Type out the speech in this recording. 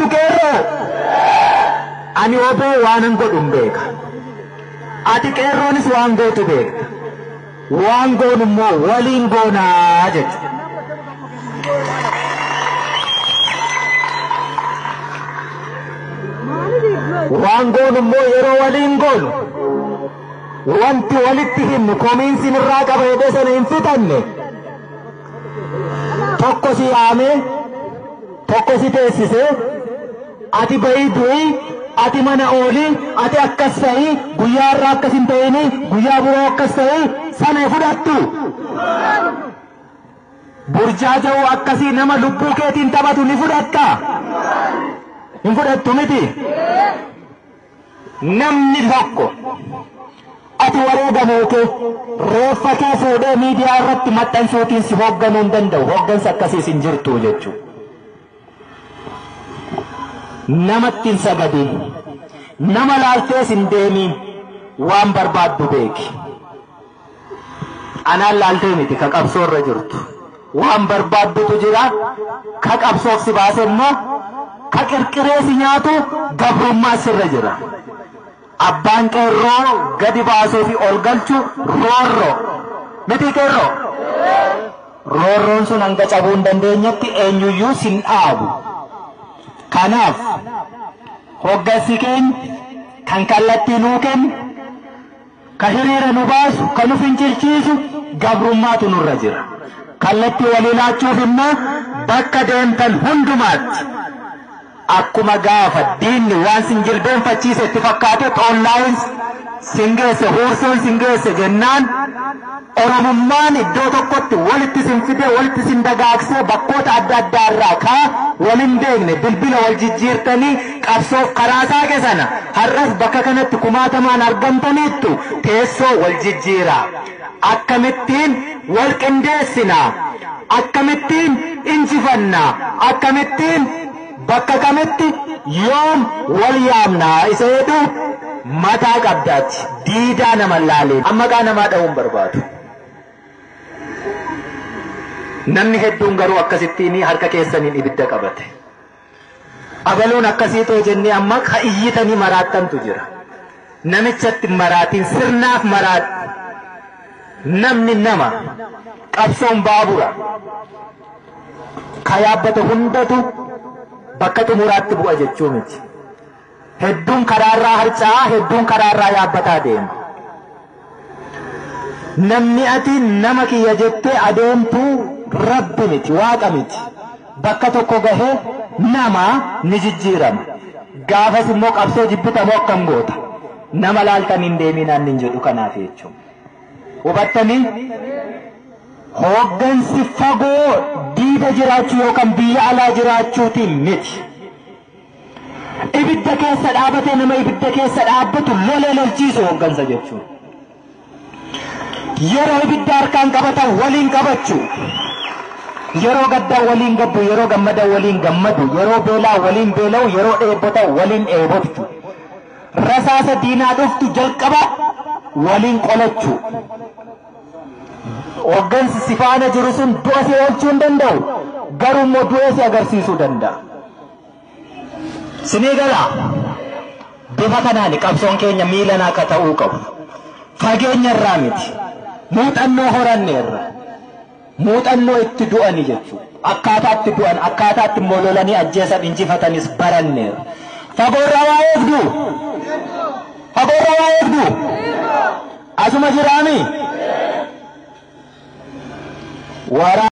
barbaadu qeerroo ani oboo waanan godhun beeka ati qeerroonis waan gootu beekta waan goonu immoo waliin goonaa jechuudha. waan goonu immoo yeroo waliin goonu wanti walitti himnu komiinsin irraa qaba jedhee sana hin fitanne tokko si yaame tokko si teessise ati bahii du'i ati mana ooli ati akkas ta'i guyyaa irraa akkas hin ta'ini guyyaa biroo akkas ta'i sana fudhattu burjaaja'uu akkasii nama lubbuu keetiin taphatu ni fudhatta hin fudhattu miti namni tokko ati wareegamuu kee reeffa kee fuudhee miidiyaa irratti maxxansuutiin si hoogganuu hin danda'u hooggansa akkasiis hin jirtu jechuudha. namatti hin sagadin nama laaltees hin deemin waan barbaaddu beeki anaan laaltee miti ka qabsoo irra jirtu waan barbaaddutu jira ka qabsoof si baase immoo ka qirqiree si nyaatu gabrummaa sirra jira abbaan qeerroo gadi baasuu fi ol galchu roorroo miti qeerroo roorroon sun hanga cabuu hin dandeenyetti eenyuyyuu sin dhaabu kanaaf hoggansi keenya kan kallattii nuu kennu ka hiriira nu baasu ka nu fincilchiisu gabrummaatu nurra jira kallattii walii laachuuf immoo bakka deemtan hundumaatti akkuma gaafa diinni waan sin jilbeenfachiise itti fakkaate xollaa'in singeesse huursuun singeesse jennaan oromummaan iddoo tokkotti walitti sin fide walitti sin dagaagsee bakkoota adda addaa irraa kaa walin beekne bilbila wal jijjiirtanii qabsoof karaa saaqe sana har'as bakka kanatti kumaatamaan argamtaniittu teessoo wal jijjiiraa akkamittiin wal qindeessinaa akkamittiin injifannaa akkamittiin bakka kamitti yoom wal yaamnaa isa jedhu mataa qabdaatti diidaa nama laalee amma gaa namaa dha'uun barbaadu namni hedduun garuu akkasittiin harka keessaniin ibidda qabate abaloon akkasii too jennee amma ka iyyitanii maraattantu jira namichatti maraatiin sirnaaf maraat namni nama qabsoon baabura ka yaabbate hundatu bakka xumuraatti bu'a jechuu miti hedduun karaarraa harca'aa hedduun karaarraa yaabbataa deema namni ati nama kiyya jettee adeemtuu rabbi miti waaqa miti bakka tokko gahee nama ni jijjiirama gaafas immoo qabsoo jibbitamoo akkam goota nama laaltan hin deeminaan hin jedhu kanaaf jechuun hubattanii hooggansi fagoo diida jiraachuu yookaan biyya alaa jiraachuutiin miti ibidda keessa dhaabatee nama ibidda keessa dhaabbatu lolee lolchiisu hooggansa jechuun yeroo ibidda harkaan qabatan waliin qabachuu yeroo gaddaa waliin gaddu yeroo gammadaa waliin gammadu yeroo beelaa waliin beela'u yeroo dheebotaa waliin dheeboftu rasaasa diinaa dhuftu jalqaba waliin qolachuu hooggansi si faana jiru sun du'a si oolchuu hin danda'u garuu immoo du'a si agarsiisuu danda'a sinii galaa bifa kanaan qabsoon keenya miilan akka ta'uu qabu fageenya irraa miti muuxannoo horanneerra muuxannoo itti du'ani jechuudha akkaataa itti du'an akkaataa itti mololanii ajjeesan injifatanis baranneerra fagoorraa waa eegdu asuma jiraami wara